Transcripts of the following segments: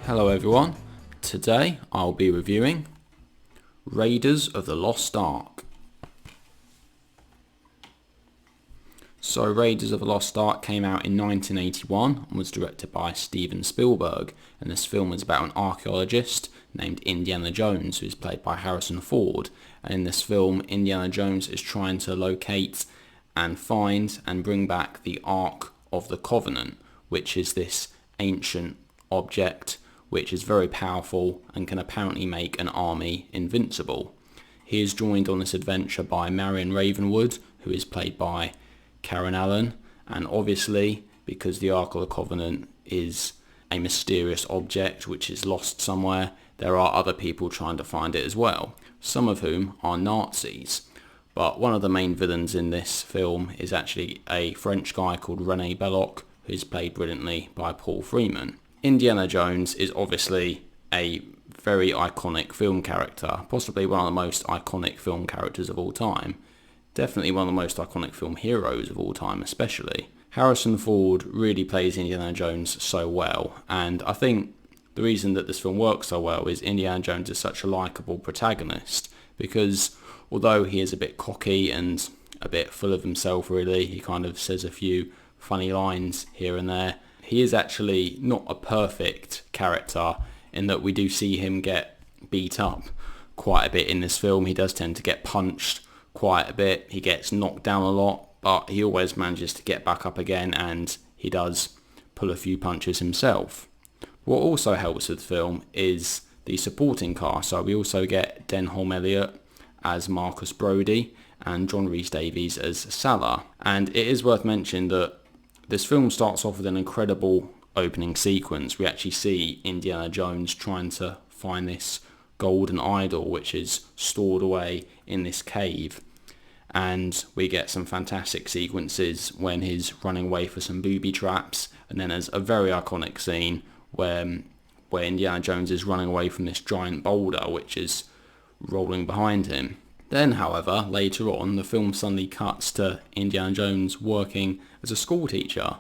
Hello everyone, today I'll be reviewing Raiders of the Lost Ark. So Raiders of the Lost Ark came out in 1981 and was directed by Steven Spielberg, and this film is about an archaeologist named Indiana Jones, who is played by Harrison Ford. And in this film, Indiana Jones is trying to locate and find and bring back the Ark of the Covenant, which is this ancient object which is very powerful and can apparently make an army invincible. He is joined on this adventure by Marion Ravenwood, who is played by Karen Allen, and obviously, because the Ark of the Covenant is a mysterious object which is lost somewhere, there are other people trying to find it as well, some of whom are Nazis. But one of the main villains in this film is actually a French guy called René Belloc, who is played brilliantly by Paul Freeman. Indiana Jones is obviously a very iconic film character, possibly one of the most iconic film characters of all time. Definitely one of the most iconic film heroes of all time especially. Harrison Ford really plays Indiana Jones so well, and I think the reason that this film works so well is Indiana Jones is such a likeable protagonist, because although he is a bit cocky and a bit full of himself really, he kind of says a few funny lines here and there, he is actually not a perfect character in that we do see him get beat up quite a bit in this film. He does tend to get punched quite a bit. He gets knocked down a lot, but he always manages to get back up again, and he does pull a few punches himself. What also helps with the film is the supporting cast. So we also get Denholm Elliott as Marcus Brody and John Rhys-Davies as Salah. And it is worth mentioning that this film starts off with an incredible opening sequence. We actually see Indiana Jones trying to find this golden idol which is stored away in this cave. And we get some fantastic sequences when he's running away for some booby traps. And then there's a very iconic scene where Indiana Jones is running away from this giant boulder which is rolling behind him. Then, however, later on, the film suddenly cuts to Indiana Jones working as a school teacher.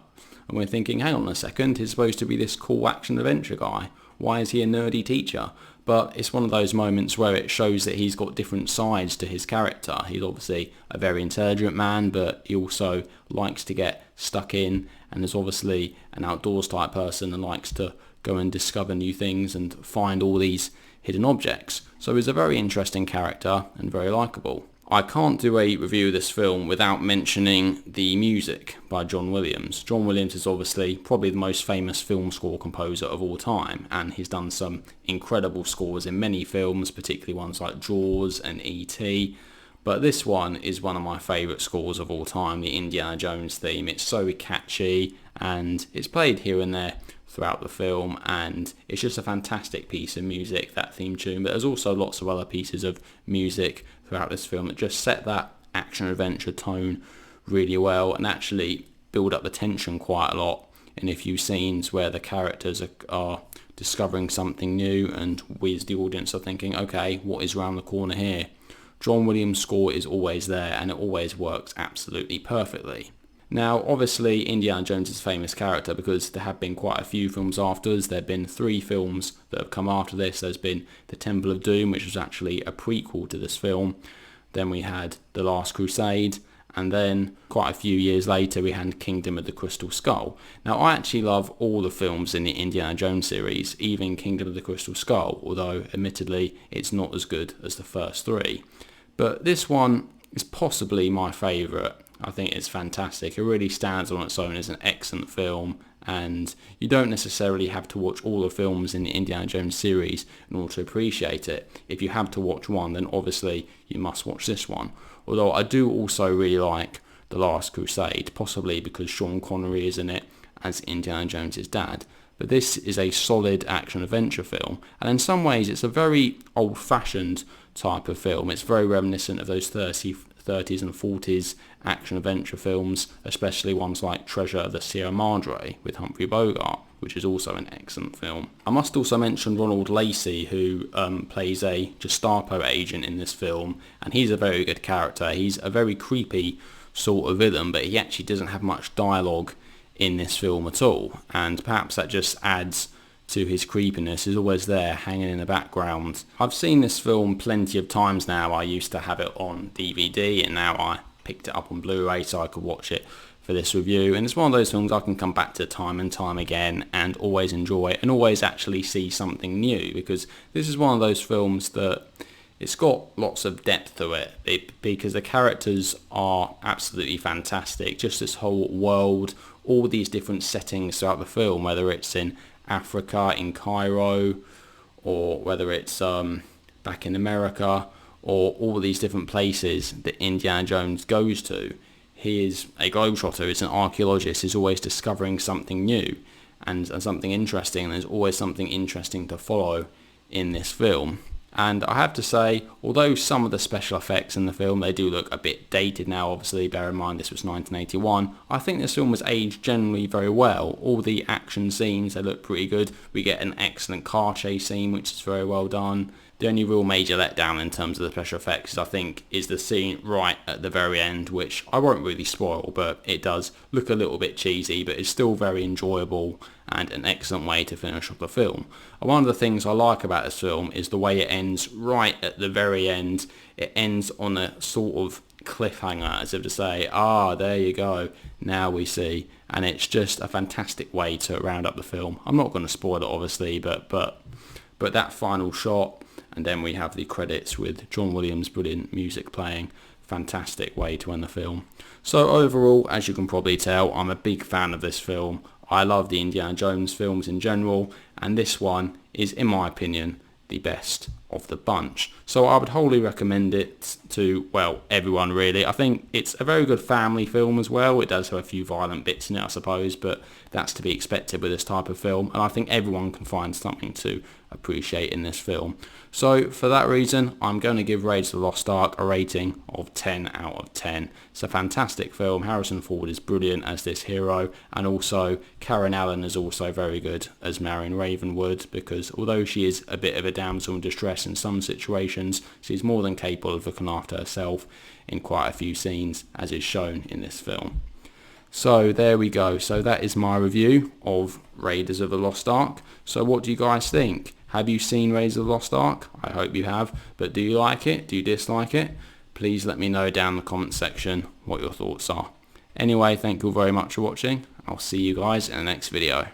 And we're thinking, hang on a second, he's supposed to be this cool action-adventure guy. Why is he a nerdy teacher? But it's one of those moments where it shows that he's got different sides to his character. He's obviously a very intelligent man, but he also likes to get stuck in, and is obviously an outdoors type person and likes to go and discover new things and find all these hidden objects. So he's a very interesting character and very likeable. I can't do a review of this film without mentioning the music by John Williams. John Williams is obviously probably the most famous film score composer of all time, and he's done some incredible scores in many films, particularly ones like Jaws and E.T., but this one is one of my favourite scores of all time, the Indiana Jones theme. It's so catchy and it's played here and there throughout the film, and it's just a fantastic piece of music, that theme tune. But there's also lots of other pieces of music throughout this film that just set that action-adventure tone really well and actually build up the tension quite a lot in a few scenes where the characters are discovering something new and we as the audience are thinking, okay, what is around the corner here? John Williams' score is always there and it always works absolutely perfectly. Now, obviously, Indiana Jones is a famous character because there have been quite a few films after us. There have been 3 films that have come after this. There's been The Temple of Doom, which was actually a prequel to this film. Then we had The Last Crusade. And then, quite a few years later, we had Kingdom of the Crystal Skull. Now, I actually love all the films in the Indiana Jones series, even Kingdom of the Crystal Skull, although, admittedly, it's not as good as the first 3. But this one is possibly my favourite. I think it's fantastic. It really stands on its own as an excellent film, and you don't necessarily have to watch all the films in the Indiana Jones series in order to appreciate it. If you have to watch one, then obviously you must watch this one. Although I do also really like The Last Crusade, possibly because Sean Connery is in it as Indiana Jones' dad. But this is a solid action-adventure film, and in some ways it's a very old-fashioned type of film. It's very reminiscent of those 30s and 40s action-adventure films, especially ones like Treasure of the Sierra Madre with Humphrey Bogart, which is also an excellent film. I must also mention Ronald Lacey, who plays a Gestapo agent in this film, and he's a very good character. He's a very creepy sort of villain, but he actually doesn't have much dialogue in this film at all, and perhaps that just adds to his creepiness is always there, hanging in the background. I've seen this film plenty of times now. I used to have it on DVD and now I picked it up on Blu-ray so I could watch it for this review, and it's one of those films I can come back to time and time again and always enjoy and always actually see something new, because this is one of those films that it's got lots of depth to it because the characters are absolutely fantastic. Just this whole world, all these different settings throughout the film, whether it's in Africa, in Cairo, or whether it's back in America, or all these different places that Indiana Jones goes to. He is a globetrotter, he's an archaeologist, he's always discovering something new and something interesting, and there's always something interesting to follow in this film. And I have to say, although some of the special effects in the film, they do look a bit dated now, obviously, bear in mind this was 1981, I think this film was aged generally very well. All the action scenes, they look pretty good. We get an excellent car chase scene, which is very well done. The only real major letdown in terms of the special effects, I think, is the scene right at the very end, which I won't really spoil, but it does look a little bit cheesy, but it's still very enjoyable and an excellent way to finish off the film. And one of the things I like about this film is the way it ends right at the very end. It ends on a sort of cliffhanger, as if to say, there you go, now we see. And it's just a fantastic way to round up the film. I'm not going to spoil it, obviously, but that final shot, and then we have the credits with John Williams' brilliant music playing. Fantastic way to end the film. So overall, as you can probably tell, I'm a big fan of this film. I love the Indiana Jones films in general, and this one is, in my opinion, the best of the bunch. So I would wholly recommend it to, well, everyone really. I think it's a very good family film as well. It does have a few violent bits in it, I suppose, but that's to be expected with this type of film, and I think everyone can find something to appreciate in this film. So for that reason, I'm going to give Raiders of the Lost Ark a rating of 10 out of 10. It's a fantastic film. Harrison Ford is brilliant as this hero, and also Karen Allen is also very good as Marion Ravenwood, because although she is a bit of a damsel in distress in some situations, she's more than capable of looking after herself in quite a few scenes, as is shown in this film. So there we go. So that is my review of Raiders of the Lost Ark. So what do you guys think? Have you seen Raiders of the Lost Ark? I hope you have. But do you like it? Do you dislike it? Please let me know down in the comments section what your thoughts are. Anyway, thank you very much for watching. I'll see you guys in the next video.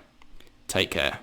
Take care.